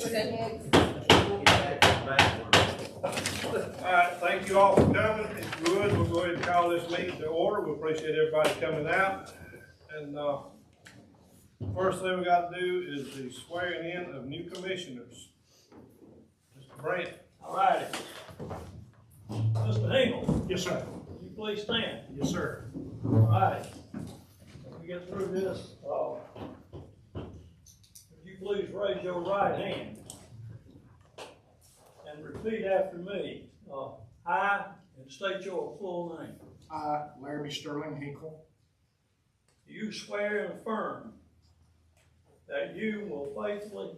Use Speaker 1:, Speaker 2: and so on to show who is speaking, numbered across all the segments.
Speaker 1: All right, thank you all for coming. If you would, we'll go ahead and call this meeting to order. We appreciate everybody coming out. And first thing we got to do is the swearing in of new commissioners. Mr. Brant.
Speaker 2: All righty. Mr. Hinkle,
Speaker 1: Yes, sir.
Speaker 2: will you please stand?
Speaker 1: Yes, sir.
Speaker 2: All righty. When we get through this, would you please raise your right hand and repeat after me. I, and state your full name.
Speaker 3: I, Laramie Sterling Hinkle,
Speaker 2: Do you swear and affirm that you will faithfully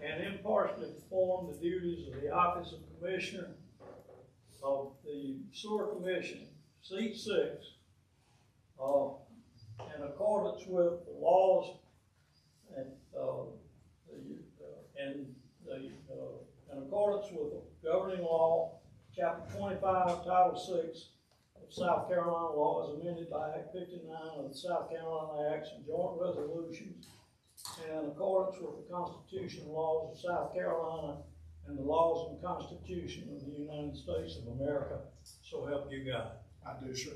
Speaker 2: and impartially perform the duties of the office of Commissioner of the Sewer Commission, Seat 6, in accordance with the laws and, in accordance with the governing law, Chapter 25, Title 6 of South Carolina law as amended by Act 59 of the South Carolina Acts and Joint Resolutions, and in accordance with the constitutional laws of South Carolina and the laws and Constitution of the United States of America, so help you God.
Speaker 3: I do, sir.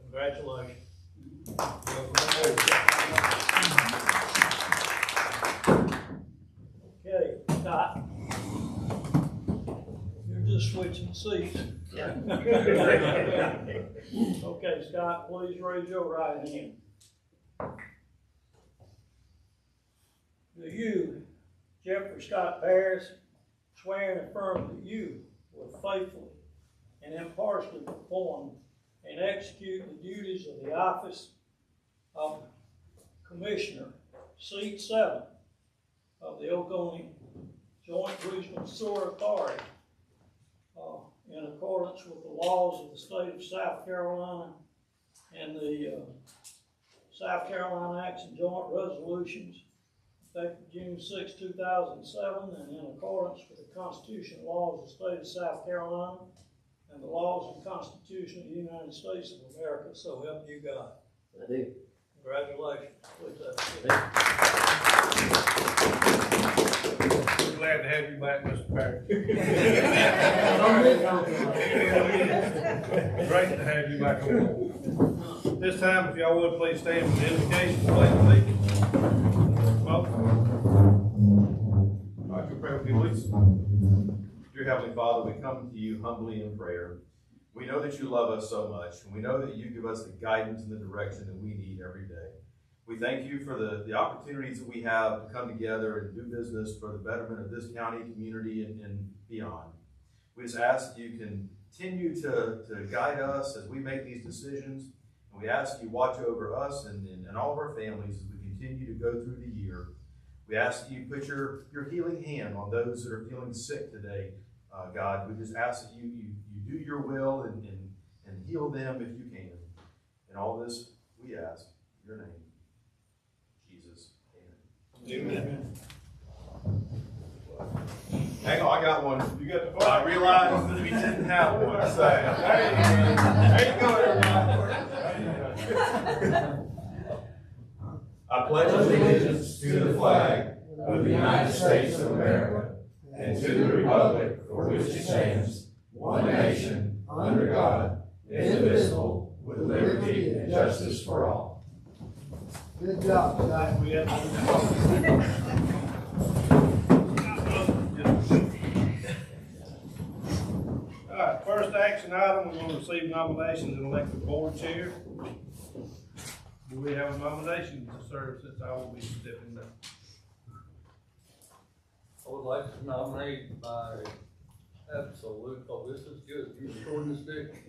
Speaker 2: Congratulations. Okay, Scott. You're just switching seats. Okay, Scott, please raise your right hand. Do you, Jeffrey Scott Paris, swear and affirm that you will faithfully and impartially perform and execute the duties of the office of Commissioner, Seat 7 of the Oconee Joint Regional Sewer Authority, in accordance with the laws of the state of South Carolina and the South Carolina Acts and Joint Resolutions, effective June 6, 2007, and in accordance with the constitutional laws of the state of South Carolina and the laws and Constitution of the United States of America, so help you God.
Speaker 4: I do.
Speaker 2: Congratulations. Please have a seat.
Speaker 1: We're glad to have you back, Mr. Perry. Great to have you back on board. This time, if y'all would, please stand for the invocation, please. Well, all right, you pray with me, please.
Speaker 5: Dear Heavenly Father, we come to you humbly in prayer. We know that you love us so much, and we know that you give us the guidance and the direction that we need every day. We thank you for the opportunities that we have to come together and do business for the betterment of this county, community, and beyond. We just ask that you continue to guide us as we make these decisions, and we ask you watch over us and all of our families as we continue to go through the year. We ask that you put your healing hand on those that are feeling sick today, God. We just ask that you do your will and heal them if you can. And all this we ask in your name, Jesus. Amen.
Speaker 1: Amen.
Speaker 5: Hang on, I got one.
Speaker 1: You got the flag?
Speaker 5: I realized that we didn't have one. So there you go, everybody. I pledge allegiance to the flag of the United States of America and to the republic for which it stands, one nation, under God, indivisible, with liberty and justice for all.
Speaker 3: Good job, Scott.
Speaker 1: We have all right, first action item, we're going to receive nominations and elect the board chair. Do we have a nomination to serve since I will be stepping down?
Speaker 6: I would like to nominate by absolute, oh, this is good, you recording this, Dick?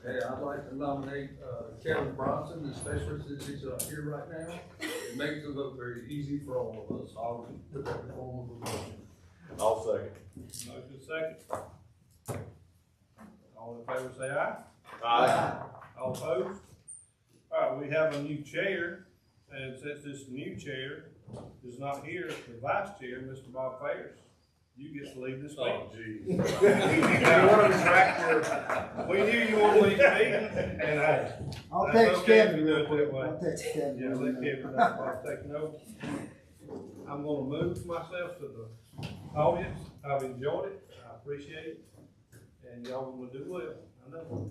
Speaker 6: Okay, I'd like to nominate, Kevin Bronson, especially since he's up here right now. It makes the vote very easy for all of us. I'll put that in the form of a motion.
Speaker 5: I'll second.
Speaker 1: Motion second. All in favor say aye.
Speaker 5: Aye.
Speaker 1: All opposed? All right, we have a new chair, and since this new chair is not here, the vice chair, Mr. Bob Ferris, you get to lead this meeting.
Speaker 5: Oh, geez.
Speaker 1: You want to retract your, we knew you wanted to lead the meeting, and
Speaker 3: I'll
Speaker 1: that's
Speaker 3: text
Speaker 1: okay if
Speaker 3: Kevin
Speaker 1: you do
Speaker 3: real
Speaker 1: it
Speaker 3: quick.
Speaker 1: that way.
Speaker 3: I'll text Kevin.
Speaker 1: Yeah, let Kevin know, I'll take note. I'm gonna move myself to the audience. I've enjoyed it, I appreciate it, and y'all gonna do well, I know.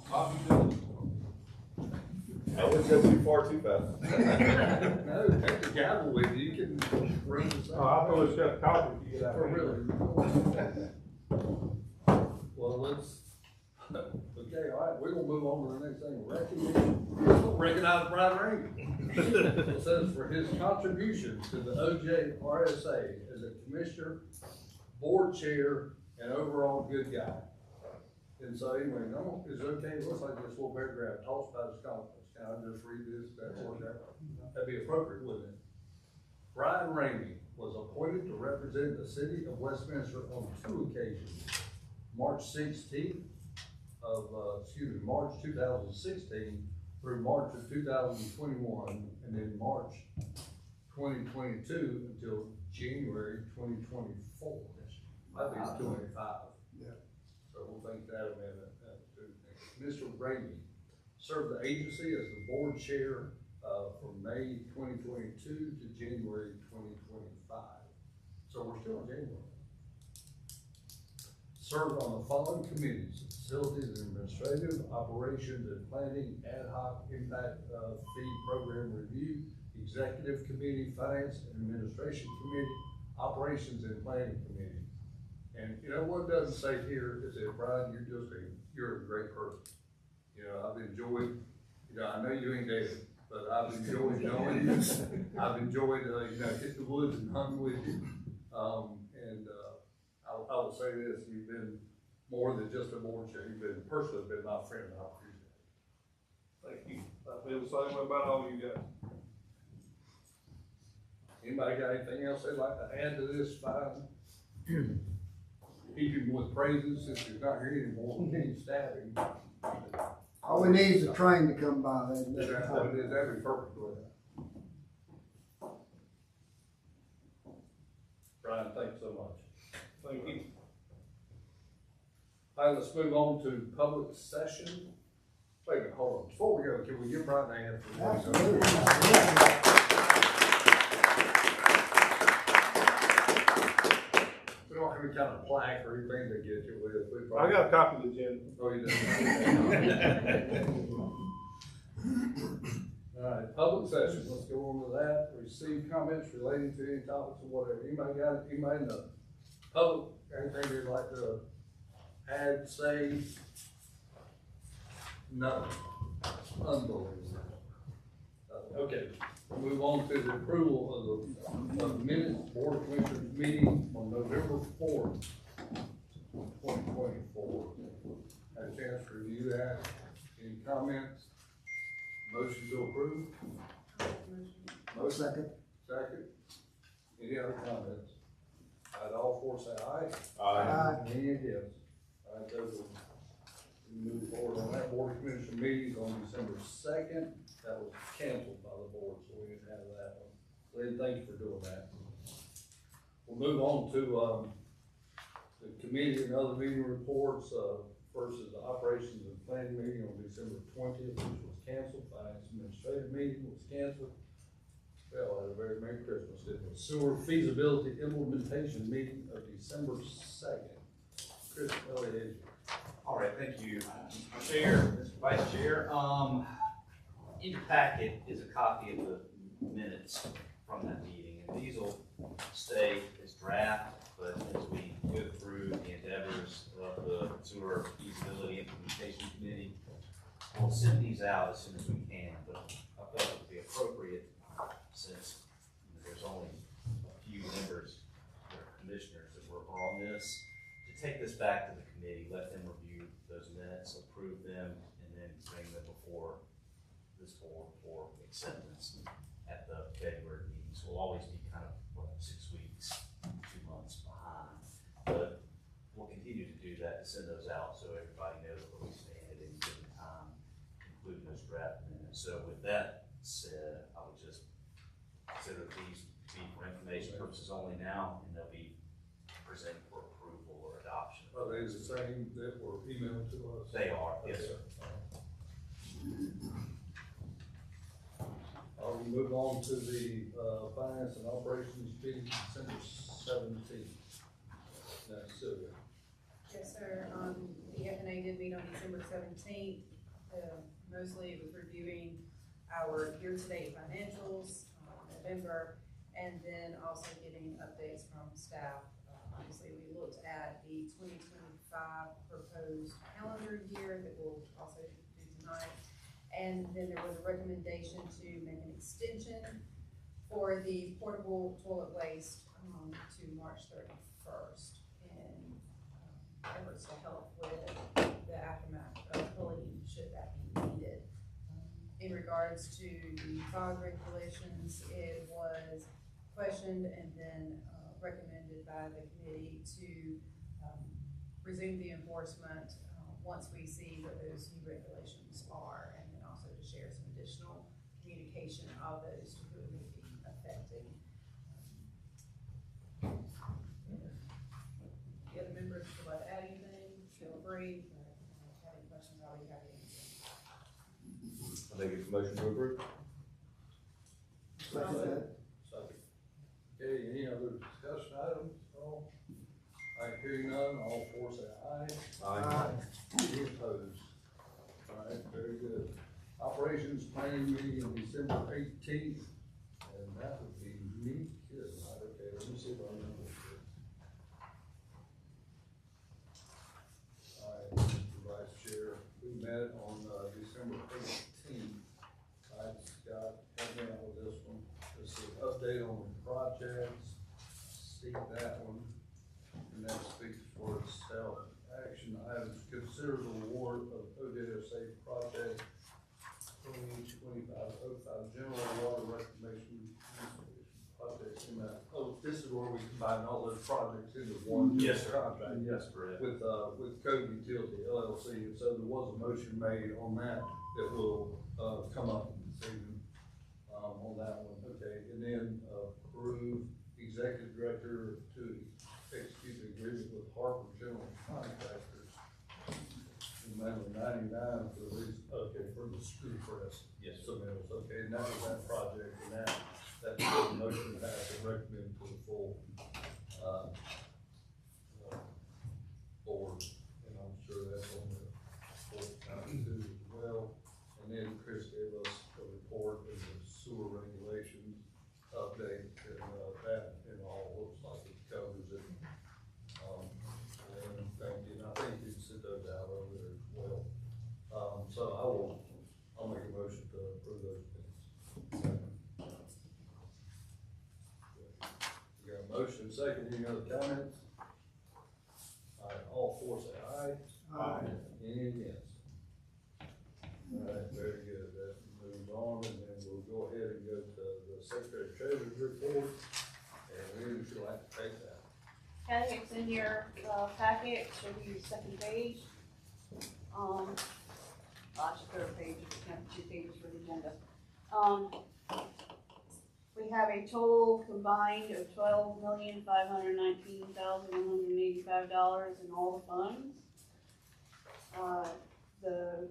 Speaker 1: Bobby, do
Speaker 5: I wouldn't go too far too fast.
Speaker 6: No, take the gavel with you, you can run this
Speaker 1: Oh, I thought it was just coffee if you get out.
Speaker 6: For really. Well, let's, okay, all right, we're gonna move on to the next thing, recognition. We'll recognize Brian Rainey. It says for his contribution to the OJRSA as a commissioner, board chair, and overall good guy. And so anyway, no, is it okay, it looks like this little paragraph talks about his accomplishments. Can I just read this, that'd be appropriate, wouldn't it? Brian Rainey was appointed to represent the city of Westminster on 2 occasions. March 2016 through March of 2021, and then March 2022 until January 2024. I think it's 205.
Speaker 3: Yeah.
Speaker 6: So we'll think that amendment, too. Mr. Rainey served the agency as the board chair from May 2022 to January 2025. So we're still in January. Served on the following committees: facilities and administrative, operations and planning, ad hoc impact fee program review, executive committee, finance and administration committee, operations and planning committee. And you know what it doesn't say here is that, Brian, you're a great person. You know, I've enjoyed, I know you ain't David, but I've enjoyed knowing you. I've enjoyed, hit the woods and hunt with you. I will say this, you've been more than just a board chair. You've been personally been my friend, and I appreciate it.
Speaker 1: Thank you. I feel the same way about all you guys.
Speaker 6: Anybody got anything else they'd like to add to this? Fine. Keep him with praises since he's not here anymore. We can't stab him.
Speaker 3: All we need is a train to come by.
Speaker 6: That's what it is. That'd be perfect with that. Brian, thanks so much.
Speaker 1: Thank you.
Speaker 6: All right, let's move on to public session. Wait a minute, hold on. Before we go, can we give Brian a hand for what he's done? We don't have any kind of plaque or anything to get you with.
Speaker 1: I got a copy of the agenda.
Speaker 6: Oh, you do? All right, public session, let's go on to that. Receive comments relating to any topics or whatever. Anybody in the public, anything they'd like to add, say? No. Unbelievable. Okay, we'll move on to the approval of the minutes board of commissioners meeting on November 4th, 2024. Had a chance to review that. Any comments? Motion to approve?
Speaker 3: Second.
Speaker 6: Second. Any other comments? All right, all four say aye.
Speaker 3: Aye.
Speaker 6: Any against? All right, those will move forward on that. Board of Commissioner meetings on December 2nd. That was canceled by the board, so we didn't have that one. Lynn, thank you for doing that. We'll move on to, the committee and other meeting reports. First is the operations and planning meeting on December 20th, which was canceled. Finance administrative meeting was canceled. Well, had a very Merry Christmas, didn't it? Sewer feasibility implementation meeting of December 2nd. Chris, Elliott.
Speaker 4: All right, thank you, Mr. Chair, Mr. Vice Chair. In your packet is a copy of the minutes from that meeting, and these will stay as draft, but as we go through the endeavors of the sewer feasibility implementation committee, we'll send these out as soon as we can, but I thought it would be appropriate, since there's only a few members that are commissioners that were on this, to take this back to the committee, let them review those minutes, approve them, and then bring them before this board for acceptance at the February meeting. So we'll always be kind of, 6 weeks, 2 months behind. But we'll continue to do that, to send those out so everybody knows where we stand at any given time, including those draft minutes. So with that said, I would just consider these to be for information purposes only now, and they'll be presented for approval or adoption.
Speaker 6: Are they the same that were emailed to us?
Speaker 4: They are, yes, sir.
Speaker 6: All we move on to the, finance and operations meeting December 17th. That's Sylvia.
Speaker 7: Yes, sir. The FNA did meet on December 17th. Mostly it was reviewing our year-to-date financials, November, and then also getting updates from staff. Obviously, we looked at the 2025 proposed calendar year that we'll also do tonight. And then there was a recommendation to make an extension for the portable toilet waste to March 31st in efforts to help with the aftermath of Helene, should that be needed. In regards to the fog regulations, it was questioned and then recommended by the committee to resume the enforcement once we see what those new regulations are, and then also to share some additional communication of those to who it may be affecting. The other members would like to add anything, feel free. If you have any questions, I'll be happy to answer.
Speaker 5: I think it's a motion to approve.
Speaker 3: Second that.
Speaker 6: Second. Okay, any other discussion items? All right, hearing none, all four say aye. Any opposed? All right, very good. Operations planning meeting December 18th, and that would be me. Good. Okay, let me see if I remember this. All right, Mr. Vice Chair, we met on December 18th. I just got, help me out with this one. This is an update on the projects. See that one, and that speaks for itself. Action items: consider the award of ODSA project 2025-05 general water reclamation projects in that. Oh, this is where we combine all those projects into one.
Speaker 5: Yes, sir.
Speaker 6: Contract.
Speaker 5: Yes, correct.
Speaker 6: With Code Utility LLC, and so there was a motion made on that that will, come up this evening, on that one. Okay, and then approve executive director to execute the agreement with Harper General Contractors in the amount of 99 for these, okay, for the screw press.
Speaker 5: Yes.
Speaker 6: Submittals, okay, and that was that project, and that's the motion passed and recommended to the full, board, and I'm sure that's on the full time too as well. And then Chris gave us a report of the sewer regulations update, and that, looks like it covers it. And thank you, and I think you can sit those out over there as well. So I'll make a motion to approve those minutes. We got a motion, second, any other comments? All right, all four say aye. Any against? All right, very good, that moves on, and then we'll go ahead and go to the Secretary Treasurer's report, and Lynn, would you like to take that?
Speaker 8: Okay, it's in your, packet, should be your second page. Actually, third page, if you have 2 pages for the agenda. We have a total combined of $12,519,185 in all the funds. The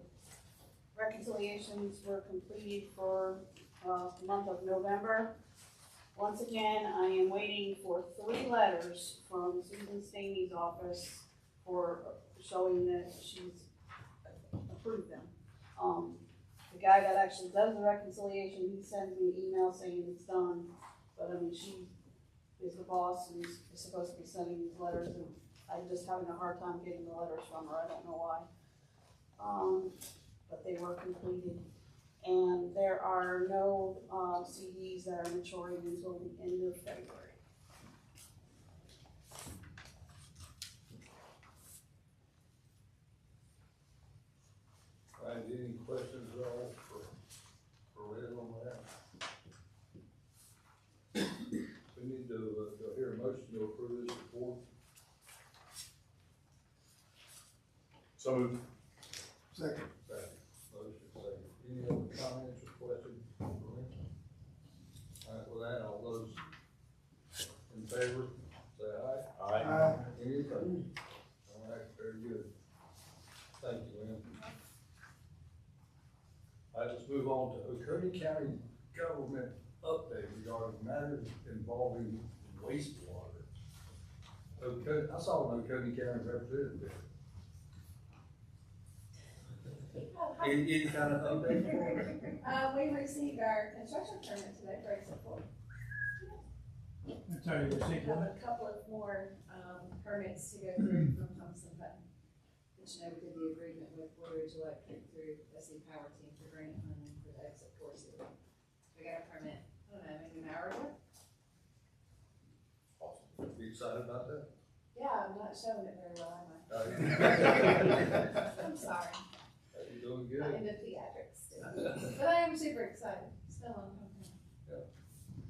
Speaker 8: reconciliations were completed for, the month of November. Once again, I am waiting for 3 letters from Susan Staney's office for showing that she's approved them. The guy that actually does the reconciliation, he sends me an email saying it's done, but I mean, she is the boss and is supposed to be sending these letters, and I'm just having a hard time getting the letters from her, I don't know why. But they were completed. And there are no CDs that are maturing until the end of February.
Speaker 6: All right, any questions at all for Lynn on that? We need to hear a motion to approve this report.
Speaker 5: So moved.
Speaker 3: Second.
Speaker 6: Second. Motion second. Any other comments or questions for Lynn? All right, with that, all those in favor, say aye.
Speaker 3: Aye.
Speaker 6: Any opposed? All right, very good. Thank you, Lynn. All right, let's move on to Oconee County government update regarding matters involving wastewater. I saw an Oconee County representative. Any kind of update?
Speaker 9: We received our construction permit today for exit 4.
Speaker 2: That's how you
Speaker 9: We
Speaker 2: received
Speaker 9: have
Speaker 2: it.
Speaker 9: a couple of more, permits to go through from Thompson Button. But you know, we did the agreement with Blue Ridge Electric through SC Power Team for grant funding for the exit 4 sewer. We got a permit, I don't know, maybe an hour ago?
Speaker 6: Awesome. You excited about that?
Speaker 9: Yeah, I'm not showing it very well, am I? I'm sorry,
Speaker 6: You're doing
Speaker 9: not
Speaker 6: good.
Speaker 9: into theatrics still. But I am super excited, still on homecoming.
Speaker 6: Yeah.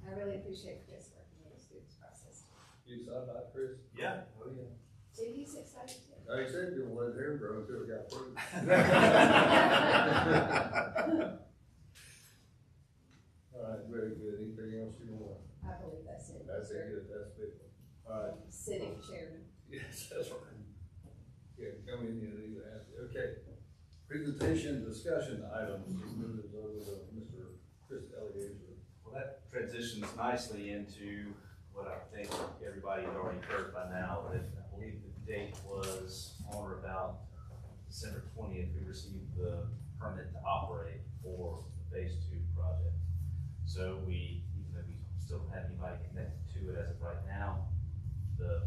Speaker 9: I really appreciate Chris working with us through this process.
Speaker 6: You excited about it, Chris?
Speaker 4: Yeah, oh yeah.
Speaker 9: See, he's excited too.
Speaker 6: No, he said you wanted hair grow until it got approved. All right, very good. Anything else you want?
Speaker 9: I believe that's it.
Speaker 6: That's it, good, that's big. All right.
Speaker 9: Sitting chairman.
Speaker 6: Yes, that's right. Yeah, come in here, either ask. Okay. Presentation, discussion items, this moves over to Mr. Chris Eliezer.
Speaker 4: Well, that transitions nicely into what I think everybody has already heard by now, that I believe the date was on or about December 20th, we received the permit to operate for the Phase 2 project. So we, even though we still don't have anybody connected to it as of right now, better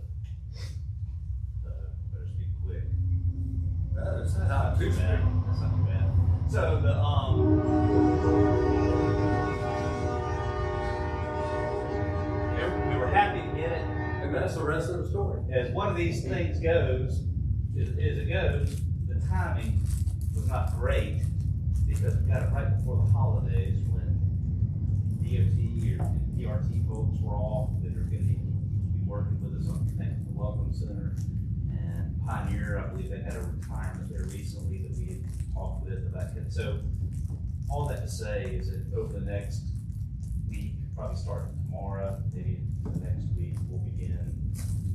Speaker 4: speak quick.
Speaker 6: That's
Speaker 4: Not too bad, that's not too bad. So we were happy to get it.
Speaker 6: And that's the rest of the story.
Speaker 4: As one of these things goes, as it goes, the timing was not great because we got it right before the holidays when DOT or PRT folks were off that are gonna be working with us on connecting the Welcome Center. And Pioneer, I believe they had a retirement there recently that we had talked with about it. So all that to say is that over the next week, probably starting tomorrow, maybe the next week, we'll begin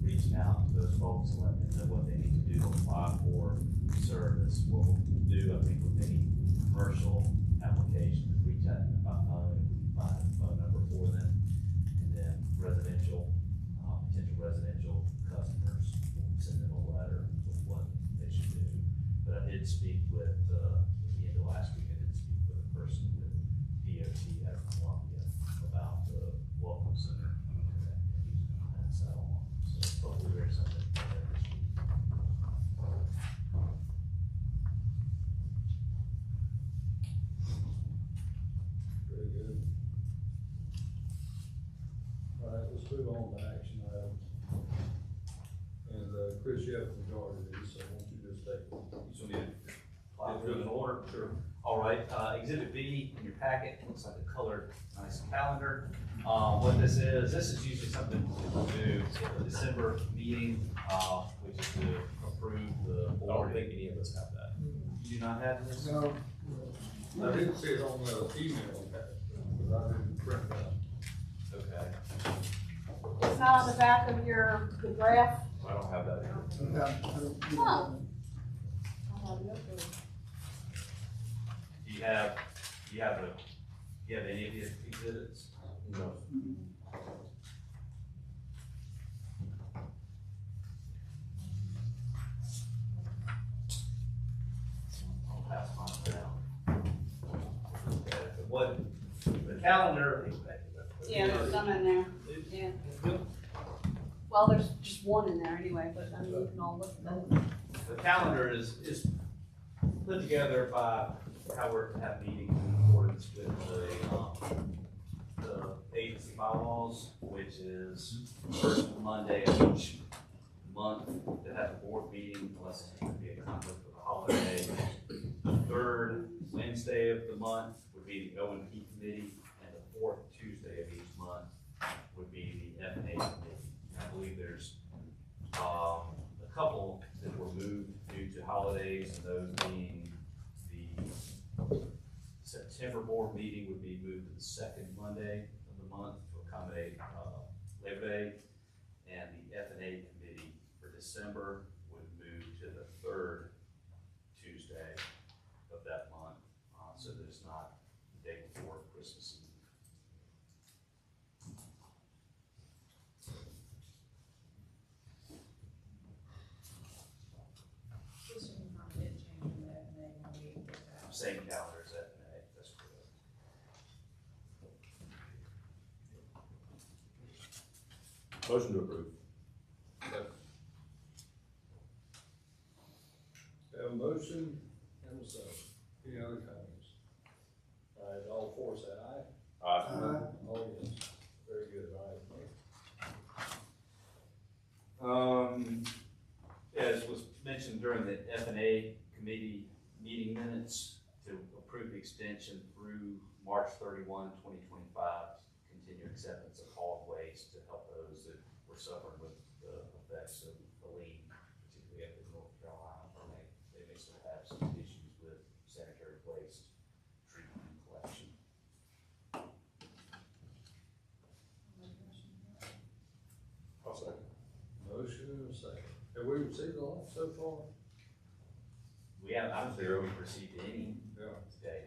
Speaker 4: reaching out to those folks and letting them know what they need to do to apply for service. What we'll do, I think, with any commercial application, is reach out to them by phone, find a phone number for them, and then residential, potential residential customers, we'll send them a letter with what they should do. But I did speak with, at the end of last week, I did speak with a person with DOT out of Columbia about the Welcome Center activities and so on. So hopefully there's something there this week.
Speaker 6: Very good. All right, let's move on to action items. And, Chris, you have the majority of these, so why don't you just take them?
Speaker 4: You still need to apply through in order?
Speaker 6: Sure.
Speaker 4: All right, Exhibit B in your packet, looks like a colored, nice calendar. What this is usually something we'll do at the December meeting, which is to approve the board. I don't think any of us have that. You do not have this?
Speaker 3: So,
Speaker 6: I didn't see it on the email, but I didn't print that.
Speaker 4: Okay,
Speaker 8: It's not on the back of the graph.
Speaker 4: I don't have that here.
Speaker 3: yeah, I don't-
Speaker 8: Huh. I'll have it up there.
Speaker 4: Do you have any of these exhibits?
Speaker 5: No.
Speaker 4: I'll pass mine down. Okay, but what, the calendar.
Speaker 8: Yeah, there's some in there, yeah. Well, there's just one in there anyway, but I mean, you can all look at that.
Speaker 4: The calendar is put together by how we're to have meetings in accordance with the agency bylaws, which is first Monday of each month to have a board meeting, unless it would be a conflict with a holiday. The third Wednesday of the month would be the O&P committee, and the fourth Tuesday of each month would be the F&A committee. And I believe there's a couple that were moved due to holidays, and those being the September board meeting would be moved to the second Monday of the month to accommodate Labor Day, and the F&A committee for December would move to the third Tuesday of that month, so that it's not the day before Christmas Eve.
Speaker 5: Motion to approve.
Speaker 6: Have a motion and a second. Any other comments? All right, all four say aye.
Speaker 5: Aye.
Speaker 6: All yes. Very good, all right.
Speaker 4: As was mentioned during the F&A committee meeting minutes, to approve the extension through March 31, 2025, continue acceptance of hauled waste to help those that were suffering with the effects of Helene, particularly up in North Carolina, where they may still have some issues with sanitary waste treatment and collection.
Speaker 5: I'll second.
Speaker 6: Motion and a second. Have we received a lot so far?
Speaker 4: We have, I don't think we've received any
Speaker 6: Yeah.
Speaker 4: today.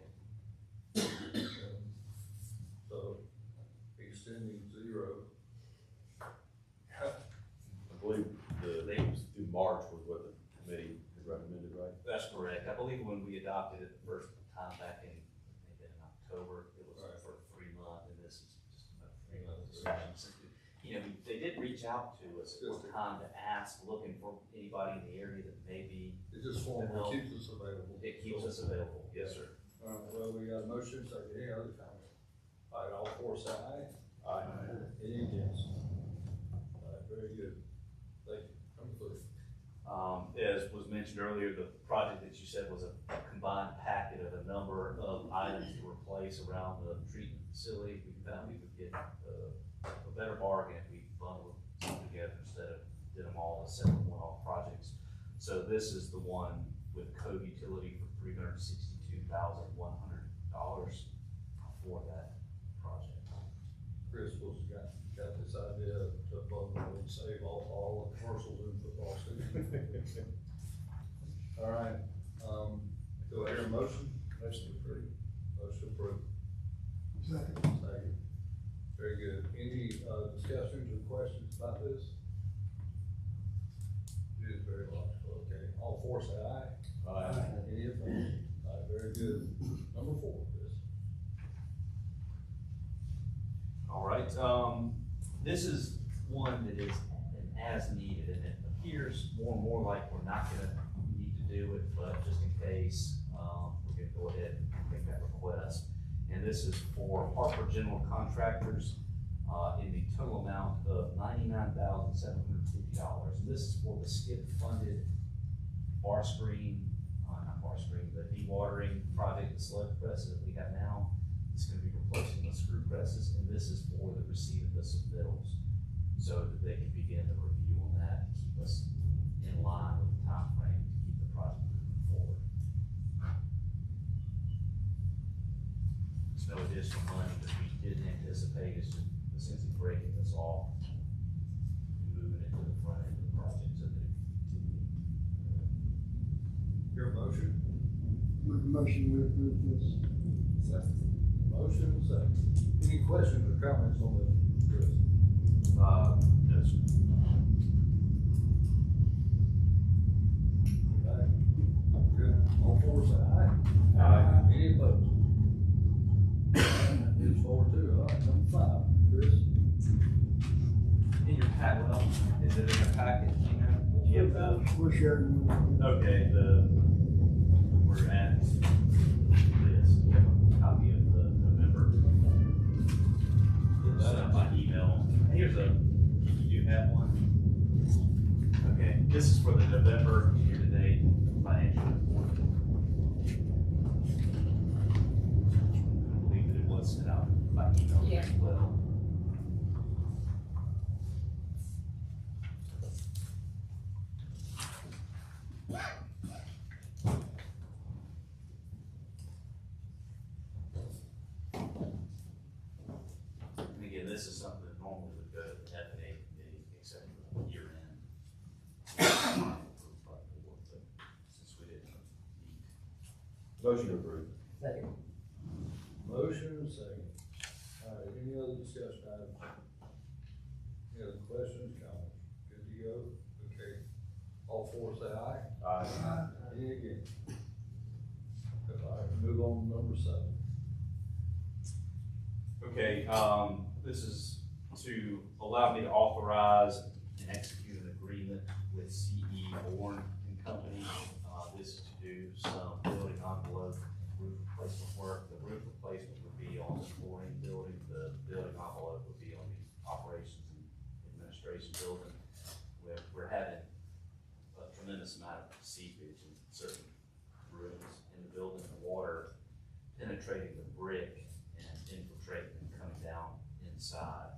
Speaker 6: So, extending 0.
Speaker 5: I believe the, through March was what the committee had recommended, right?
Speaker 4: That's correct. I believe when we adopted it the first time back in, maybe in October, it was
Speaker 6: Right.
Speaker 4: for 3 months, and this is just another 3 months. You know, they did reach out to us at one time to ask, looking for anybody in the area that maybe
Speaker 6: It just formally keeps us available.
Speaker 4: it keeps us available. Yes, sir.
Speaker 6: All right, well, we got a motion, so any other comment? All right, all four say aye.
Speaker 5: Aye.
Speaker 6: Any against? All right, very good. Thank you. Number 3.
Speaker 4: As was mentioned earlier, the project that you said was a combined packet of a number of items to replace around the treatment facility. We found we could get a better bargain if we bundled them together instead of did them all as separate one-off projects. So this is the one with Code Utility for $362,100 for that project.
Speaker 6: Chris was got this idea to bundle and save all the commercials in football season. All right, do I hear a motion?
Speaker 5: Motion approved.
Speaker 6: Motion approved.
Speaker 3: Second.
Speaker 6: Second. Very good. Any, discussions or questions about this? It is very logical, okay. All four say aye.
Speaker 5: Aye.
Speaker 6: Any opposed? All right, very good. Number 4, Chris.
Speaker 4: All right, this is one that is an as needed, and it appears more and more like we're not gonna need to do it, but just in case, we're gonna go ahead and make that request. And this is for Harper General Contractors, in the total amount of $99,750. And this is for the skip-funded the dewatering project, the sludge presses that we have now. It's gonna be replacing the screw presses, and this is for the receipt of the submittals, so that they can begin the review on that, to keep us in line with the timeframe to keep the project moving forward. There's no additional money that we didn't anticipate, it's just essentially breaking this off, moving it to the front end of the project so that it can continue.
Speaker 6: Your motion?
Speaker 3: Make a motion to approve this.
Speaker 6: Motion, second. Any questions or comments on this, Chris?
Speaker 4: Yes.
Speaker 6: Aye. Good. All four say aye.
Speaker 5: Aye.
Speaker 6: Any opposed? It's 4-2, all right, number 5, Chris.
Speaker 4: In your pack, well, is it in your packet, you know? You have the,
Speaker 3: We're sharing.
Speaker 4: okay, we're at this, you have a copy of the November. Sent out by email. Here's you do have one? Okay, this is for the November year-to-date financial report. I believe that it was sent out by email as well. And again, this is something that normally would go to the F&A committee, except for year end. Since we didn't need.
Speaker 5: Motion approved.
Speaker 6: Motion and second. All right, any other discussion items? Any other questions, comments? Good to go? Okay. All four say aye.
Speaker 5: Aye.
Speaker 6: Any against? All right, move on to number 7.
Speaker 4: Okay, this is to allow me to authorize and execute an agreement with CE Bourne and Company. This is to do some building envelope roof replacement work. The roof replacement would be on the flooring building, the building envelope would be on the operations and administration building. We're having a tremendous amount of seepage in certain rooms in the building, the water penetrating the brick and infiltrating and coming down inside.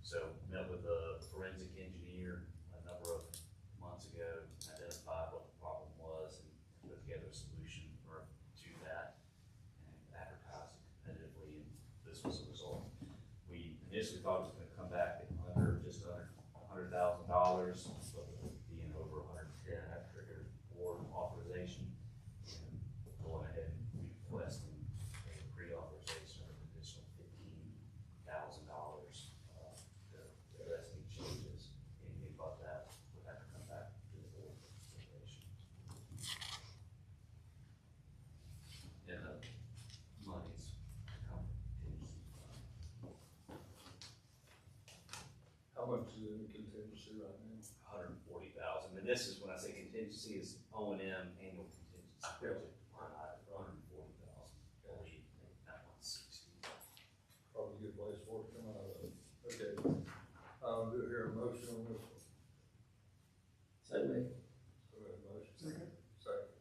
Speaker 4: So met with a forensic engineer a number of months ago, identified what the problem was and put together a solution to that and advertised it competitively, and this was the result. We initially thought it was gonna come back at just under $100,000, but being over 110, that triggered board authorization. And going ahead and requesting a pre-authorization of an additional $15,000. The rest of the changes, anything but that would have to come back to the board for consideration. And the monies come contingency fund.
Speaker 6: How much is in contingency right now?
Speaker 4: 140,000, and this is when I say contingency is O&M annual contingency budget line item, 140,000. Believe me, not 160.
Speaker 6: Probably a good place for it to come out of. Okay, do I hear a motion on this one?
Speaker 2: So we,
Speaker 6: Do I have a motion?
Speaker 3: Second.
Speaker 6: Second.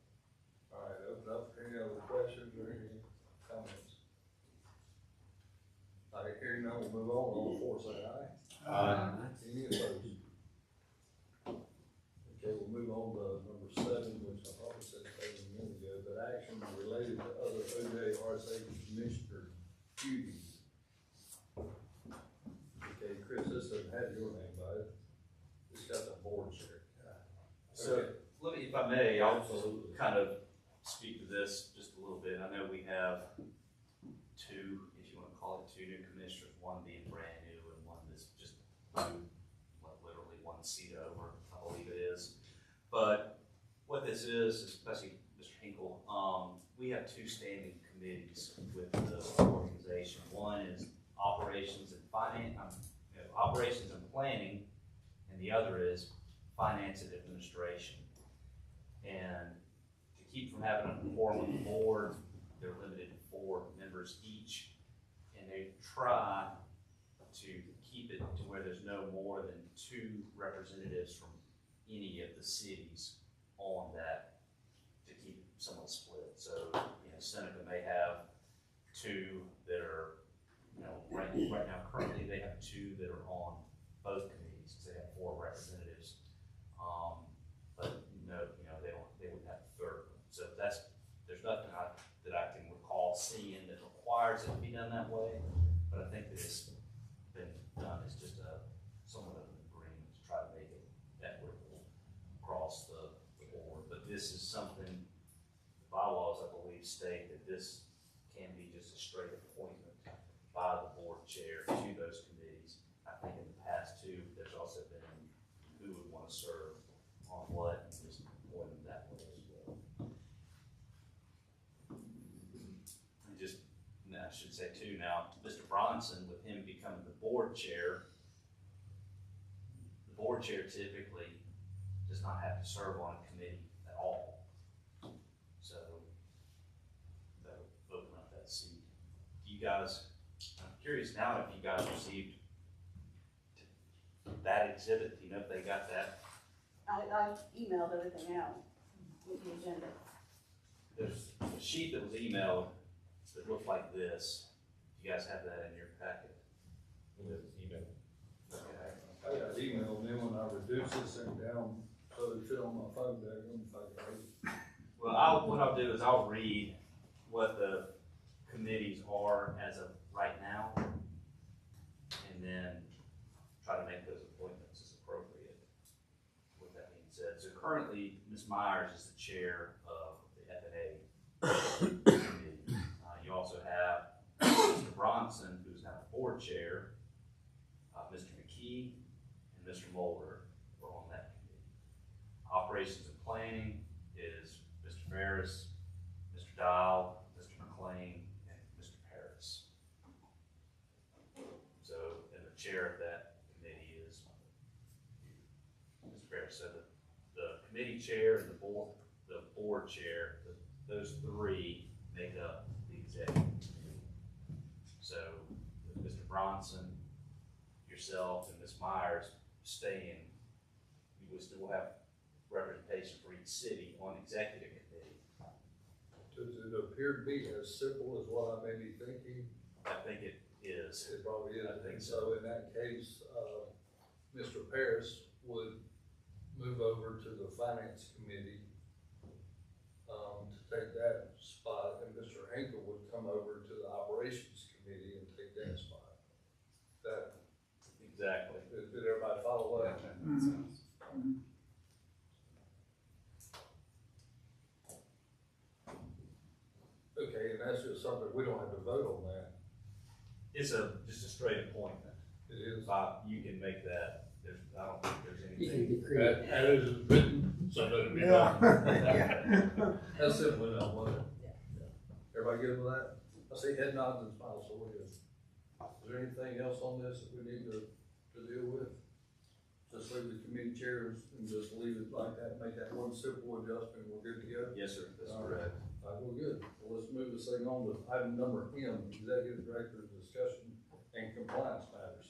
Speaker 6: All right, open up for any other questions or any comments? All right, hearing none, we'll move on. All four say aye. Any opposed? Okay, we'll move on to number 7, which I probably said a minute ago, but action related to other OJRSA commissioner duties. Okay, Chris, this doesn't have your name by it. It's got the board chair.
Speaker 4: So, let me, if I may, I'll kind of speak to this just a little bit. I know we have two, if you want to call it two new commissioners, one being brand new and one that's just new, like literally one seat over, I believe it is. But what this is, especially Mr. Hinkle, we have two standing committees with the organization. One is operations and operations and planning, and the other is finance and administration. And to keep from having a quorum on the board, they're limited to 4 members each, and they try to keep it to where there's no more than 2 representatives from any of the cities on that, to keep it somewhat split. So, Seneca may have 2 that are, right now currently they have 2 that are on both committees, because they have 4 representatives. But they would have a third. So there's nothing that I can recall seeing that requires it to be done that way, but I think that it's been done as just somewhat of an agreement to try to make it equitable across the board. But this is something, the bylaws, I believe, state that this can be just a straight appointment by the board chair to those committees. I think in the past too, there's also been who would want to serve on what, and just appoint them that way as well. And I should say too, now, Mr. Bronson, with him becoming the board chair typically does not have to serve on a committee at all. So that would open up that seat. Do you guys, I'm curious now if you guys received that exhibit, do you know if they got that?
Speaker 8: I emailed everything out with the agenda.
Speaker 4: There's a sheet that was emailed that looked like this. You guys have that in your packet?
Speaker 5: Email.
Speaker 4: Okay.
Speaker 6: I got emailed, and then when I reduced this thing down, so it fit on my phone there, if I could read it.
Speaker 4: Well, what I'll do is I'll read what the committees are as of right now, and then try to make those appointments as appropriate. With that being said, so currently, Ms. Myers is the chair of the FNA committee. You also have Mr. Bronson, who's now the board chair, Mr. McKee, and Mr. Mulder are on that committee. Operations and planning is Mr. Ferris, Mr. Dial, Mr. McLean, and Mr. Paris. So, and the chair of that committee is Mr. Barrett. So the committee chair and the board chair, those three make up the executive committee. So with Mr. Bronson, yourself, and Ms. Myers staying, you would still have representation for each city on the executive committee.
Speaker 6: Does it appear to be as simple as what I may be thinking?
Speaker 4: I think it is.
Speaker 6: It probably is.
Speaker 4: I think
Speaker 6: And
Speaker 4: so.
Speaker 6: so in that case, Mr. Paris would move over to the finance committee to take that spot, and Mr. Hinkle would come over to the operations committee and take that spot. That,
Speaker 4: Exactly.
Speaker 6: did everybody follow that? Okay, and that's just something, we don't have to vote on that.
Speaker 4: It's just a straight appointment.
Speaker 6: It is.
Speaker 4: You can make that. I don't think there's
Speaker 3: You
Speaker 4: anything.
Speaker 3: can decree
Speaker 6: That,
Speaker 3: it.
Speaker 6: that is written, so that'll be
Speaker 3: Yeah.
Speaker 6: done. That's simple enough, wasn't it? Everybody good with that? I see head nods and smiles, so we're good. Is there anything else on this that we need to deal with? Just leave the committee chairs and just leave it like that, make that one simple adjustment, we're good to go?
Speaker 4: Yes, sir. That's
Speaker 6: All
Speaker 4: correct.
Speaker 6: All right, well, good. Well, let's move this thing on to item number M, executive director's discussion and compliance matters.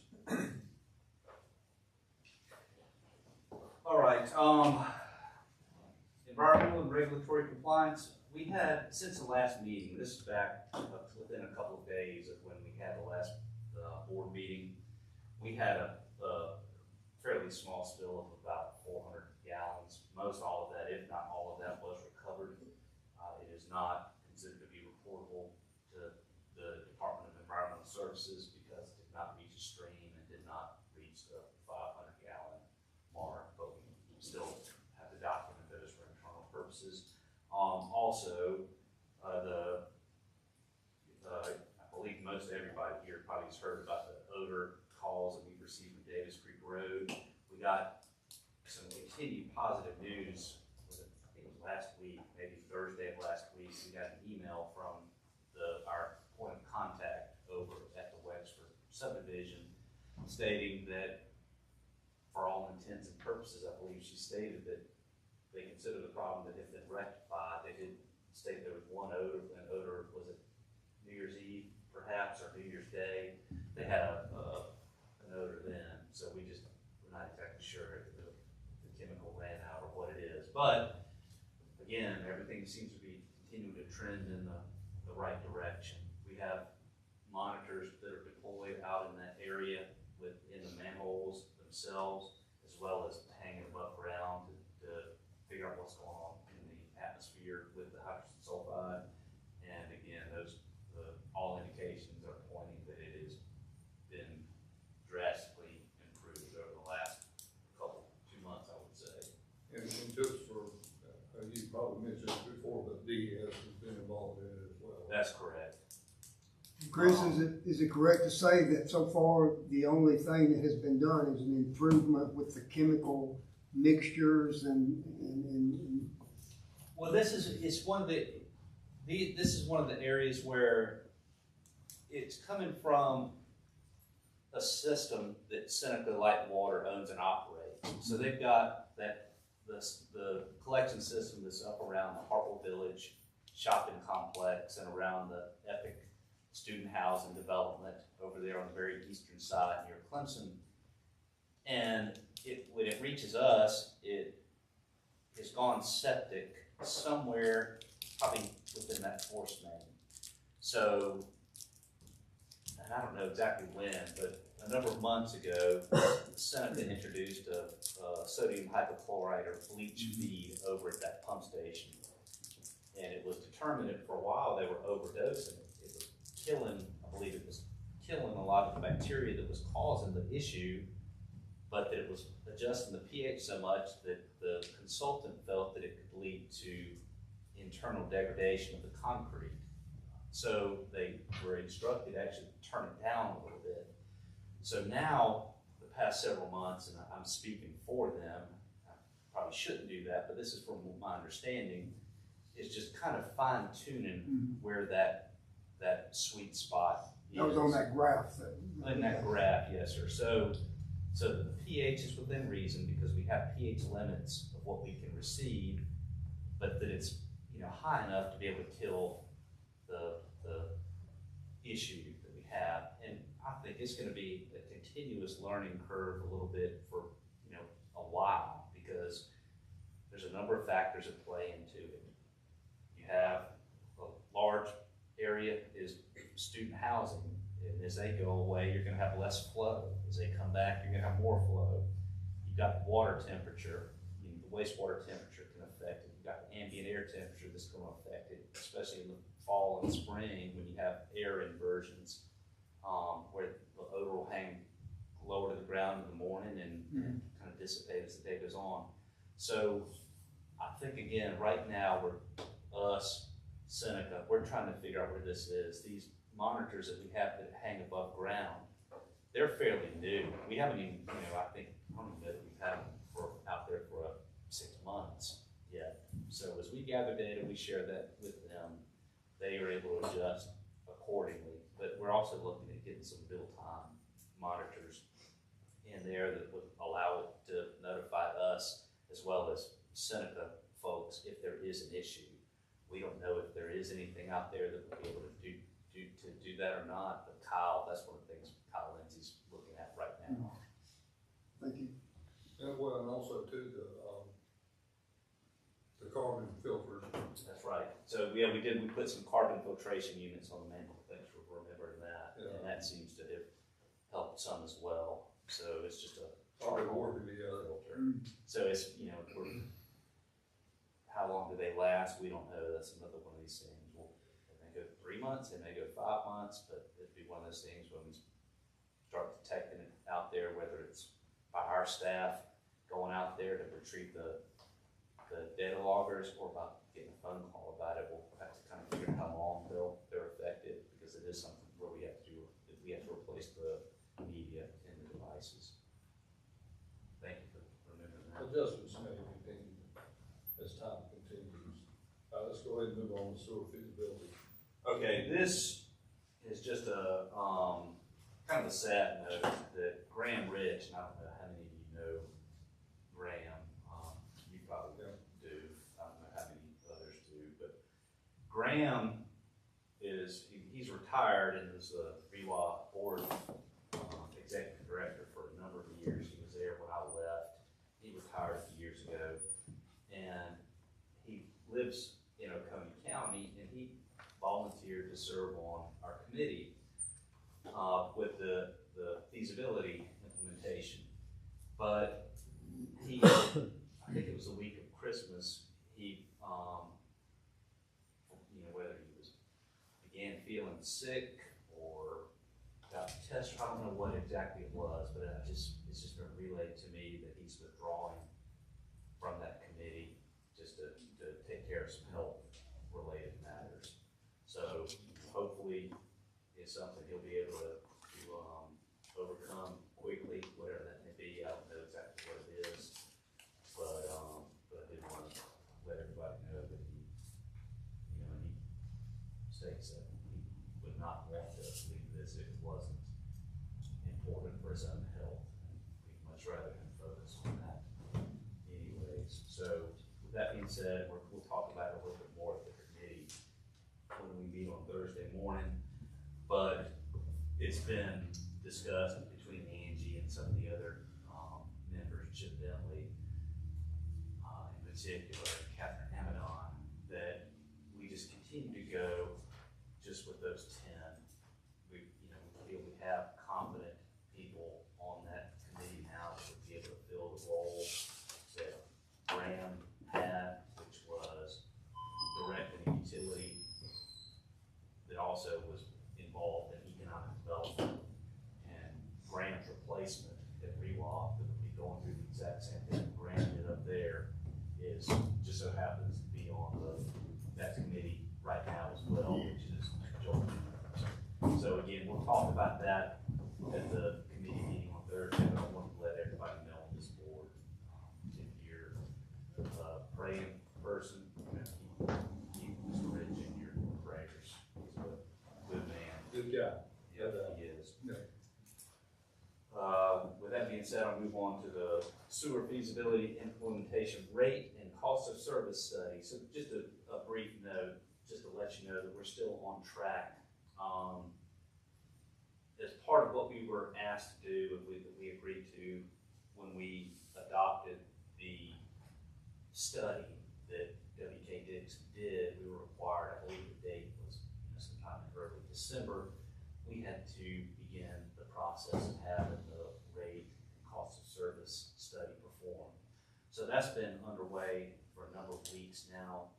Speaker 4: All right, environmental and regulatory compliance, we had, since the last meeting, this is back within a couple of days of when we had the last board meeting, we had a fairly small spill of about 400 gallons. Most all of that, if not all of that, was recovered. It is not considered to be reportable to the Department of Environmental Services because it did not reach a stream and did not reach the 500 gallon mark, but we still have to document those for internal purposes. Also, I believe most everybody here probably has heard about the odor calls that we've received from Davis Creek Road. We got some continued positive news, I think it was last week, maybe Thursday of last week, we got an email from our point of contact over at the Wexford subdivision stating that for all intents and purposes, I believe she stated that they consider the problem that had been rectified. They did state there was one odor, was it New Year's Eve perhaps, or New Year's Day? They had an odor then, so we're not exactly sure if the chemical ran out or what it is. But again, everything seems to be continuing to trend in the right direction. We have monitors that are deployed out in that area within the manholes themselves, as well as hanging above ground to figure out what's going on in the atmosphere with the hydrogen sulfide. And again, all indications are pointing that it has been drastically improved over the last 2 months, I would say.
Speaker 6: And just for, you probably mentioned it before, but DES has been involved in it as well.
Speaker 4: That's correct.
Speaker 3: Chris, is it correct to say that so far the only thing that has been done is an improvement with the chemical mixtures and
Speaker 4: Well, this is one of the areas where it's coming from a system that Seneca Light and Water owns and operates. So they've got the collection system that's up around the Hartwell Village shopping complex and around the Epic student housing development over there on the very eastern side near Clemson. And when it reaches us, it has gone septic somewhere probably within that force main. So, and I don't know exactly when, but a number of months ago, Seneca introduced a sodium hypochlorite or bleach feed over at that pump station. And it was determined that for a while they were overdosing. It was killing, I believe it was killing a lot of the bacteria that was causing the issue, but that it was adjusting the pH so much that the consultant felt that it could lead to internal degradation of the concrete. So they were instructed to actually turn it down a little bit. So now, the past several months, and I'm speaking for them, I probably shouldn't do that, but this is from my understanding, is just kind of fine tuning where that sweet spot
Speaker 3: That was on that graph that.
Speaker 4: In that graph, yes, sir. So the pH is within reason because we have pH limits of what we can receive, but that it's, high enough to be able to kill the issue that we have. And I think it's gonna be a continuous learning curve a little bit for, a while, because there's a number of factors that play into it. You have a large area is student housing, and as they go away, you're gonna have less flow. As they come back, you're gonna have more flow. You've got water temperature, the wastewater temperature can affect it. You've got ambient air temperature that's gonna affect it, especially in the fall and spring when you have air inversions, where the odor will hang lower to the ground in the morning and kind of dissipate as the day goes on. So I think, again, right now, Seneca, we're trying to figure out where this is. These monitors that we have that hang above ground, they're fairly new. We haven't even, I don't even know that we've had them out there for 6 months yet. So as we gather data, we share that with them. They are able to adjust accordingly. But we're also looking at getting some real-time monitors in there that would allow it to notify us as well as Seneca folks if there is an issue. We don't know if there is anything out there that would be able to do that or not, but that's one of the things Kyle Lindsay's looking at right now.
Speaker 3: Thank you.
Speaker 6: And well, and also too, the carbon filters.
Speaker 4: That's right. So we put some carbon filtration units on the manhole. Thanks for remembering that.
Speaker 6: Yeah.
Speaker 4: And that seems to have helped some as well. So it's just a
Speaker 6: Already working together.
Speaker 4: filter. So it's, how long do they last? We don't know. That's another one of these things. Well, they may go 3 months, they may go 5 months, but it'd be one of those things when we start detecting it out there, whether it's by our staff going out there to retrieve the data loggers or by getting a phone call about it. We'll have to kind of figure out how long they're effective, because it is something where we have to replace the media in the devices. Thank you for remembering that.
Speaker 6: Adjustments may continue as time continues. Let's go ahead and move on to sewer feasibility.
Speaker 4: Okay, this is just a, kind of a sad note that Graham Rich, and I don't know how many of you know Graham, you probably do, I don't know how many others do, but Graham he's retired and was the REWA board executive director for a number of years. He was there when I left. He retired a few years ago, and he lives in Oconee County, and he volunteered to serve on our committee with the feasibility implementation. But he, I think it was the week of Christmas, he, whether he began feeling sick or got tested, I don't know what exactly it was, but it's just been relayed to me that he's withdrawing from that committee just to take care of some health-related matters. So hopefully it's something he'll be able to overcome quickly, whatever that may be. I don't know exactly what it is, but I did want to let everybody know that he states that he would not want to leave this if it wasn't important for his own health. We'd much rather him focus on that anyways. So with that being said, we'll talk about it a little bit more at the committee when we meet on Thursday morning. But it's been discussed between Angie and some of the other members, Chip Bentley, in particular, Catherine Amadon, that we just continue to go just with those 10. We feel we have competent people on that committee now that would be able to fill the role that Graham had, which was directing a utility that also was involved in economic development, and Graham's replacement at REWA that would be going through the exact same thing Graham did up there is said, I'll move on to the sewer feasibility implementation rate and cost of service study. So just a brief note, just to let you know that we're still on track. As part of what we were asked to do, that we agreed to when we adopted the study that WK Dix did, we were required, I believe the date was sometime in early December, we had to begin the process of having the rate and cost of service study performed. So that's been underway for a number of weeks now.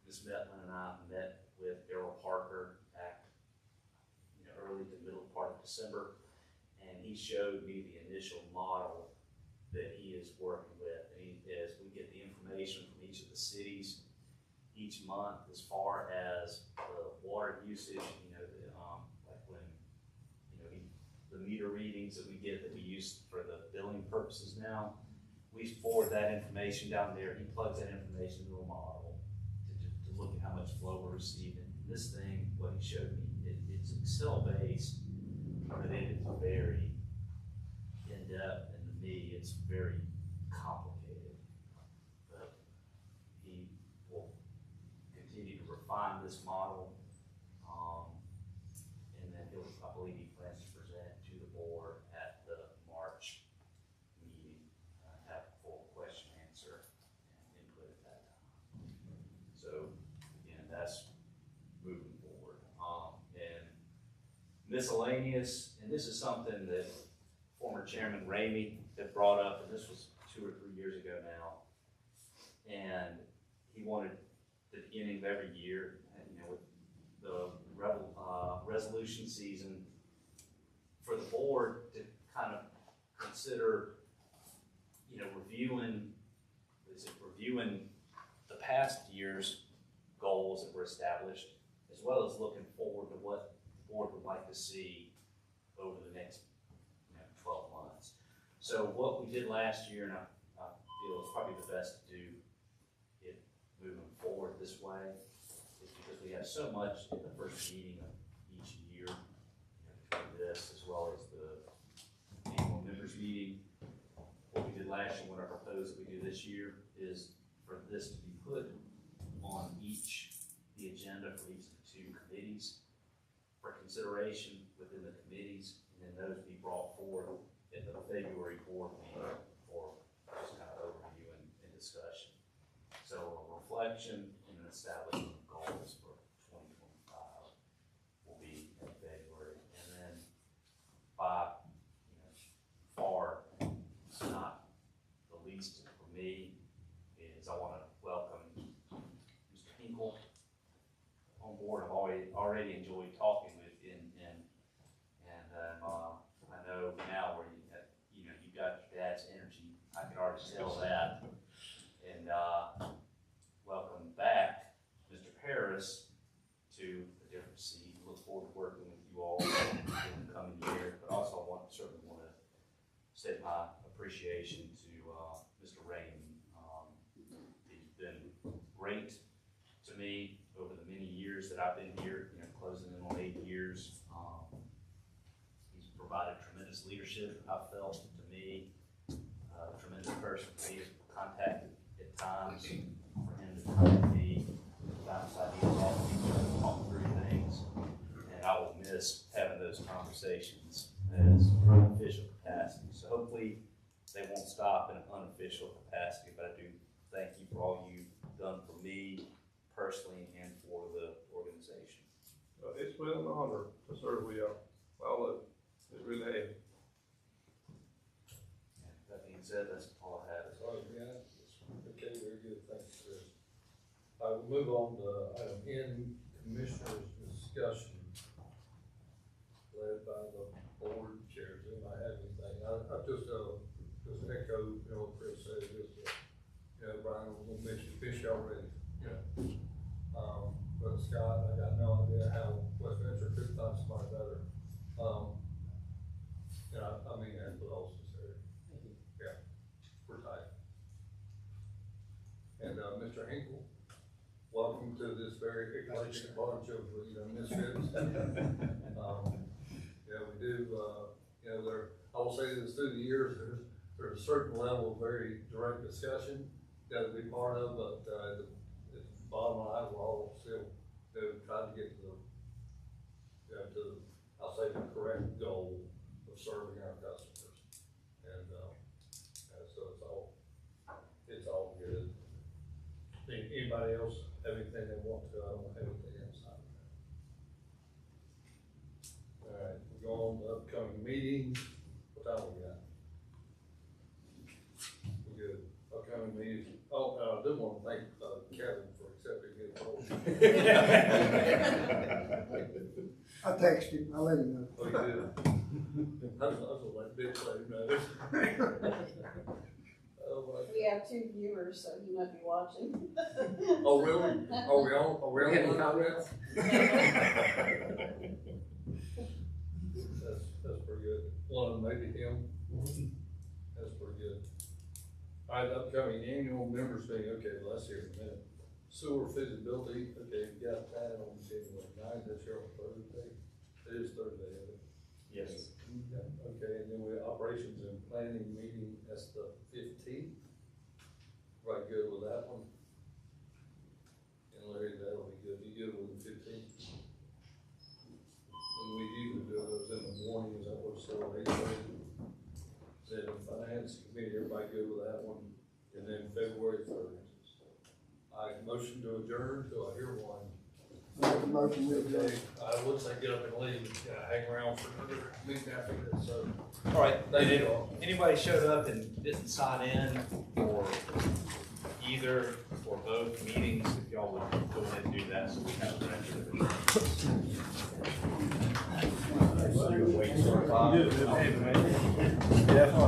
Speaker 4: Ms. Metlin and I met with Darrell Parker back early to middle part of December, and he showed me the initial model that he is working with. And as we get the information from each of the cities each month, as far as the water usage, like when, the meter readings that we get that we use for the billing purposes now, we forward that information down there. He plugs that information into a model to look at how much flow we're receiving. This thing, what he showed me, it's Excel-based, but it is very in-depth, and to me, it's very complicated. But he will continue to refine this model, and then I believe he plans to present to the board at the March meeting, have a full question answer and input at that time. So again, that's moving forward. And miscellaneous, and this is something that former Chairman Ramey had brought up, and this was 2 or 3 years ago now. And he wanted the beginning of every year, with the resolution season, for the board to kind of consider, reviewing the past year's goals that were established, as well as looking forward to what the board would like to see over the next 12 months. So what we did last year, and I feel it's probably the best to do it moving forward this way, is because we have so much in the first meeting of each year, between this as well as the annual members meeting. What we did last year, what I propose that we do this year, is for this to be put on the agenda for each of the 2 committees for consideration within the committees, and then those be brought forward at the February board meeting for just kind of overview and discussion. So a reflection and an establishment of goals for 2025 will be in February, and then by far not the least for me is I want to welcome Mr. Hinkle on board. I've already enjoyed talking with you, and I know now where you've got your dad's energy. I can already tell that. And welcome back, Mr. Harris, to a different seat. Look forward to working with you all in the coming year. But also, certainly want to state my appreciation to Mr. Ramey. He's been great to me over the many years that I've been here, closing in on 8 years. He's provided tremendous leadership, I felt, to me. A tremendous person for me to contact at times, for him to come to me, bounce ideas off of each other, talk through things. And I will miss having those conversations as an official capacity. So hopefully they won't stop in an unofficial capacity, but I do thank you for all you've done for me personally and for the organization.
Speaker 1: It's been an honor to serve with y'all. Well, it really has.
Speaker 4: And that being said, that's all I have.
Speaker 6: Sorry, yeah, okay, very good, thanks, Chris. I will move on to item N, Commissioners' discussion, led by the board chairs. Anybody have anything? I just echo, what Chris said, Brian was gonna mention fish already, but Scott, I got no idea how Westminster could find somebody better. I mean that with all sincerity. Yeah, we're tight. And, Mr. Hinkle, welcome to this very eclectic bunch of, misfits. Yeah, we do, I I'll say this, through the years, there's a certain level of very direct discussion gotta be part of, but, the bottom line, we'll all still try to get to I'll say the correct goal of serving our customers. And so it's all good. Anybody else have anything they want to, I don't have anything else. All right, we're going on to upcoming meetings. What time we got? We're good. Upcoming meetings. Oh, I do want to thank, Kevin for accepting his role.
Speaker 3: I texted him, I let him know.
Speaker 6: Oh, you did? I was like, big play, no. Oh, my.
Speaker 8: We have 2 viewers, so you might be watching.
Speaker 6: Oh, really? Are we on
Speaker 2: Any
Speaker 6: one now?
Speaker 2: comments?
Speaker 6: That's pretty good. One of them maybe him. That's pretty good. All right, upcoming annual members meeting, okay, well, that's here in a minute. Sewer feasibility, okay, we got that on January 9th, that's your Thursday. It is Thursday, isn't it?
Speaker 4: Yes.
Speaker 6: Yeah, okay, and then we operations and planning meeting, that's the 15th. Right, good with that one? And Larry, that'll be good, you good with the 15th? And we usually do those in the morning, is that what's still 8:30? Then the finance committee, everybody good with that one? And then February 3rd. I motion to adjourn, do I hear one?
Speaker 3: Make a motion with
Speaker 6: Okay, looks like get up and leave, hang around for another meeting after this, so.
Speaker 4: All right,
Speaker 6: Thank you all.
Speaker 4: anybody showed up and didn't sign in for either or both meetings, if y'all would go ahead and do that, so we have a record of it.
Speaker 1: Yeah.